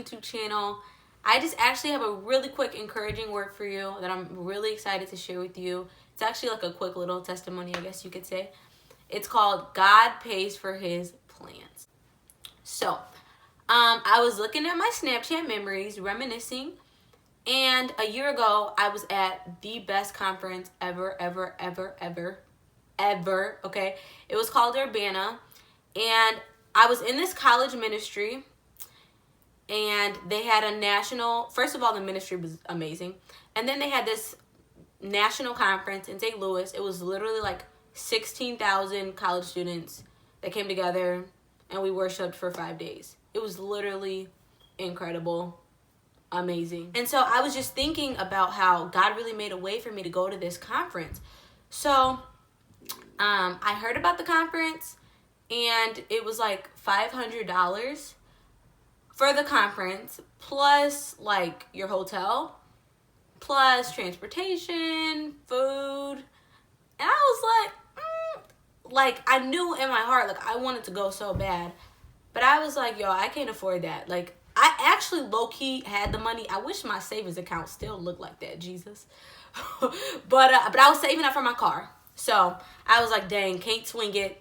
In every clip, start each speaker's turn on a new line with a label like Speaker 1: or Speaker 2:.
Speaker 1: YouTube channel. I just actually have a really quick encouraging word for you that I'm really excited to share with you. It's actually like a quick little testimony, I guess you could say. It's called God Pays for His Plans. So, I was looking at my Snapchat memories, reminiscing, and a year ago, I was at the best conference ever, okay? It was called Urbana, and I was in this college ministry, and they had a national, first of all, the ministry was amazing, and then they had this national conference in St. Louis. It was literally like 16,000 college students that came together, and we worshiped for 5 days. It was literally incredible, amazing. And so I was just thinking about how God really made a way for me to go to this conference. So I heard about the conference, and it was like $500 for the conference, plus like your hotel, plus transportation, food. And I was like, I knew in my heart, like, I wanted to go so bad. But I was like, yo, I can't afford that. Like, I actually low-key had the money. I wish my savings account still looked like that, Jesus. But I was saving up for my car. So I was like, dang, can't swing it.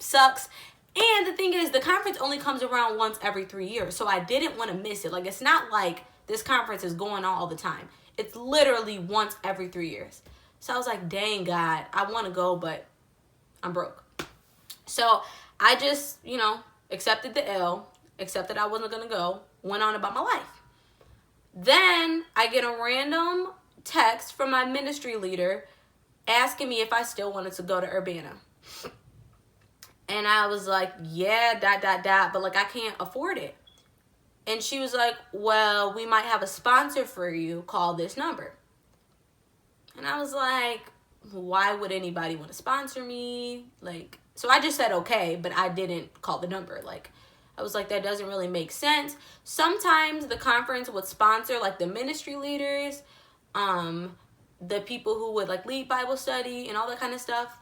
Speaker 1: Sucks. And the thing is, the conference only comes around once every 3 years. So I didn't want to miss it. Like, it's not like this conference is going on all the time. It's literally once every 3 years. So I was like, dang, God, I want to go, but I'm broke. So I just, accepted the L, accepted I wasn't going to go, went on about my life. Then I get a random text from my ministry leader asking me if I still wanted to go to Urbana. And I was like, yeah, ... but like, I can't afford it. And she was like, well, we might have a sponsor for you. Call this number. And I was like, why would anybody want to sponsor me? Like, so I just said okay, but I didn't call the number. Like, I was like, that doesn't really make sense. Sometimes the conference would sponsor like the ministry leaders, the people who would like lead Bible study and all that kind of stuff,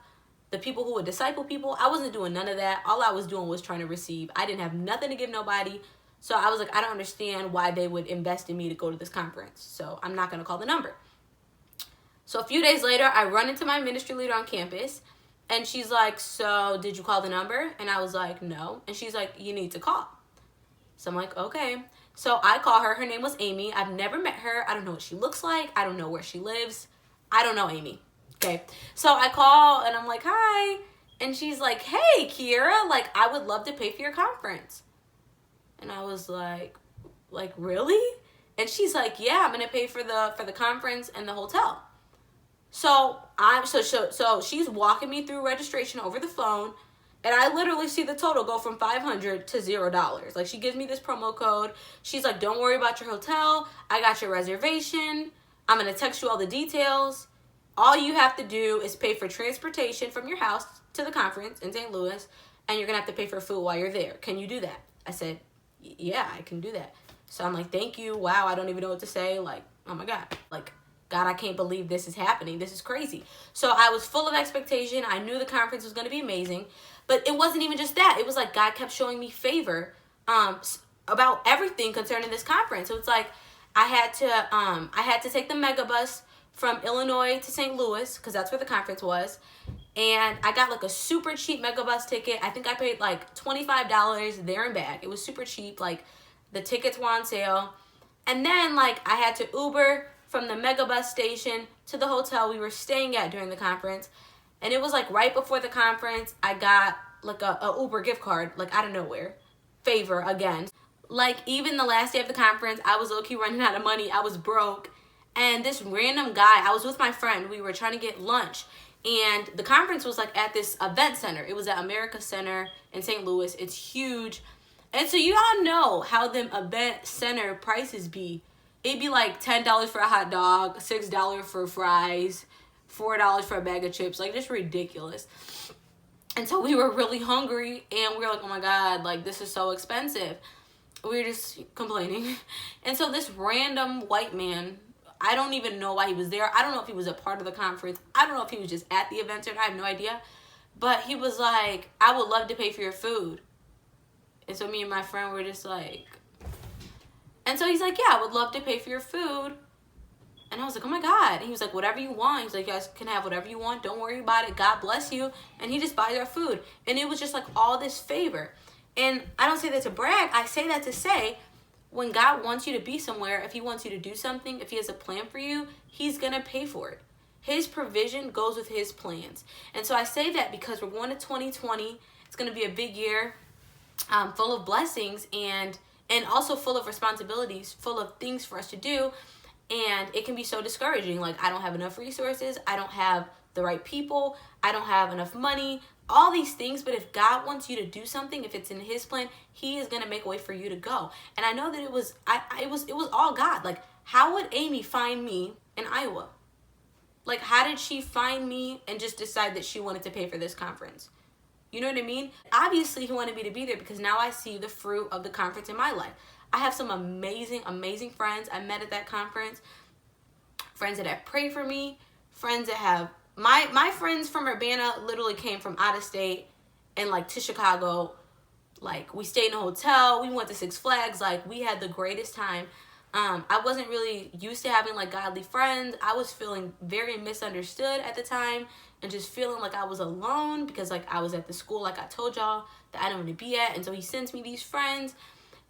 Speaker 1: the people who would disciple people. I wasn't doing none of that. All I was doing was trying to receive. I didn't have nothing to give nobody. So I was like, I don't understand why they would invest in me to go to this conference. So I'm not going to call the number. So a few days later, I run into my ministry leader on campus, and she's like, so did you call the number? And I was like, no. And she's like, you need to call. So I'm like, okay. So I call her. Her name was Amy. I've never met her. I don't know what she looks like. I don't know where she lives. I don't know Amy. Okay. So I call, and I'm like, hi. And she's like, hey, Kiera, like, I would love to pay for your conference. And I was like, really? And she's like, yeah, I'm going to pay for the conference and the hotel. So she's walking me through registration over the phone, and I literally see the total go from $500 to $0. Like, she gives me this promo code. She's like, don't worry about your hotel. I got your reservation. I'm going to text you all the details. All you have to do is pay for transportation from your house to the conference in St. Louis, and you're going to have to pay for food while you're there. Can you do that? I said, yeah, I can do that. So I'm like, thank you. Wow, I don't even know what to say. Like, oh my God. Like, God, I can't believe this is happening. This is crazy. So I was full of expectation. I knew the conference was going to be amazing. But it wasn't even just that. It was like God kept showing me favor about everything concerning this conference. So it's like I had to take the mega bus from Illinois to St. Louis, because that's where the conference was. And I got like a super cheap mega bus ticket. I think I paid like $25 there and back. It was super cheap. Like, the tickets were on sale. And then like I had to Uber from the mega bus station to the hotel we were staying at during the conference. And it was like right before the conference, I got like a Uber gift card, like out of nowhere. Favor again. Like, even the last day of the conference, I was low-key running out of money. I was broke. And this random guy, I was with my friend. We were trying to get lunch. And the conference was like at this event center. It was at America Center in St. Louis. It's huge. And so you all know how them event center prices be. It'd be like $10 for a hot dog, $6 for fries, $4 for a bag of chips. Like, just ridiculous. And so we were really hungry, and we were like, oh my God, like, this is so expensive. We were just complaining. And so this random white man, I don't even know why he was there. I don't know if he was a part of the conference. I don't know if he was just at the event center. I have no idea. But he was like, I would love to pay for your food. And so me and my friend were just like, And so he's like, yeah, I would love to pay for your food. And I was like, oh my God. And he was like, whatever you want. He's like, you guys can have whatever you want. Don't worry about it. God bless you. And he just buys our food. And it was just like all this favor. And I don't say that to brag. I say that to say, when God wants you to be somewhere, if he wants you to do something, if he has a plan for you, he's going to pay for it. His provision goes with his plans. And so I say that because we're going to 2020. It's going to be a big year, full of blessings and also full of responsibilities, full of things for us to do. And it can be so discouraging. Like, I don't have enough resources. I don't have the right people. I don't have enough money. All these things. But if God wants you to do something, if it's in his plan, he is going to make a way for you to go. And I know that it was all God. Like, how would Amy find me in Iowa? Like, how did she find me and just decide that she wanted to pay for this conference? You know what I mean? Obviously, he wanted me to be there because now I see the fruit of the conference in my life. I have some amazing, amazing friends I met at that conference. Friends that have prayed for me. Friends that have... My friends from Urbana literally came from out of state and, like, to Chicago. Like, we stayed in a hotel. We went to Six Flags. Like, we had the greatest time. I wasn't really used to having, like, godly friends. I was feeling very misunderstood at the time and just feeling like I was alone because, like, I was at the school, like I told y'all, that I didn't want to be at. And so he sends me these friends,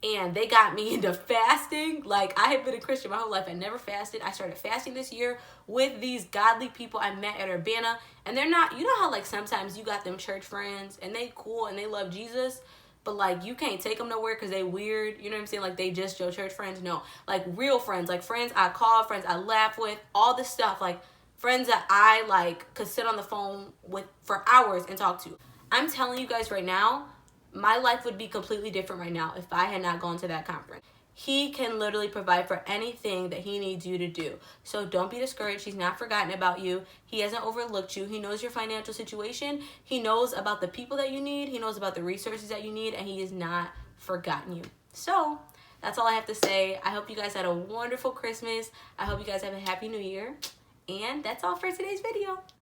Speaker 1: and they got me into fasting. Like, I had been a Christian my whole life. I never fasted. I started fasting this year with these godly people I met at Urbana. And they're not, you know how, like, sometimes you got them church friends, and they cool, and they love Jesus, but, like, you can't take them nowhere because they weird. You know what I'm saying? Like, they just your church friends. No. Like, real friends. Like, friends I call, friends I laugh with, all this stuff. Like, friends that I, like, could sit on the phone with for hours and talk to. I'm telling you guys right now, my life would be completely different right now if I had not gone to that conference. He can literally provide for anything that he needs you to do. So don't be discouraged. He's not forgotten about you. He hasn't overlooked you. He knows your financial situation. He knows about the people that you need. He knows about the resources that you need. And he has not forgotten you. So that's all I have to say. I hope you guys had a wonderful Christmas. I hope you guys have a happy new year. And that's all for today's video.